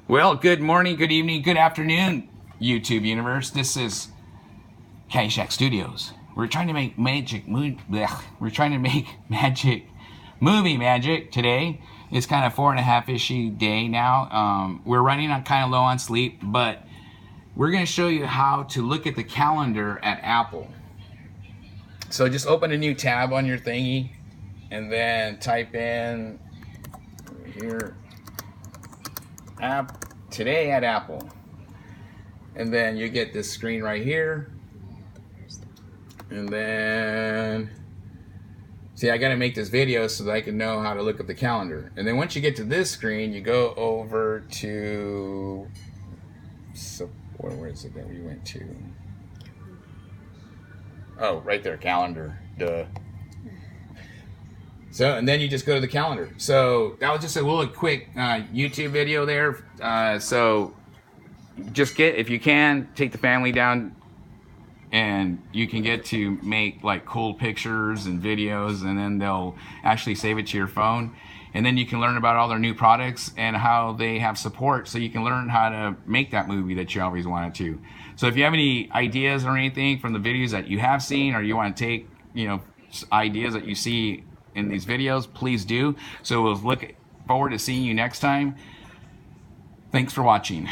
Well, good morning, good evening, good afternoon, YouTube universe. This is Caddyshack Studios. We're trying to make magic movie magic today. It's kind of 4.5-ish day now. We're running on kind of low on sleep, but we're going to show you how to look at the calendar at Apple. So just open a new tab on your thingy and then type in here app today at Apple, and then you get this screen right here. And then see, I got to make this video so that I can know how to look at the calendar. And then once you get to this screen, you go over to where is it that we went to? Oh, right there, calendar. Duh. So, and then you just go to the calendar. So that was just a little quick YouTube video there. So just if you can, take the family down, and you can get to make like cool pictures and videos, and then they'll actually save it to your phone. And then you can learn about all their new products and how they have support, so you can learn how to make that movie that you always wanted to. So if you have any ideas or anything from the videos that you have seen, or you want to take, ideas that you see in these videos, please do. So we'll look forward to seeing you next time. Thanks for watching.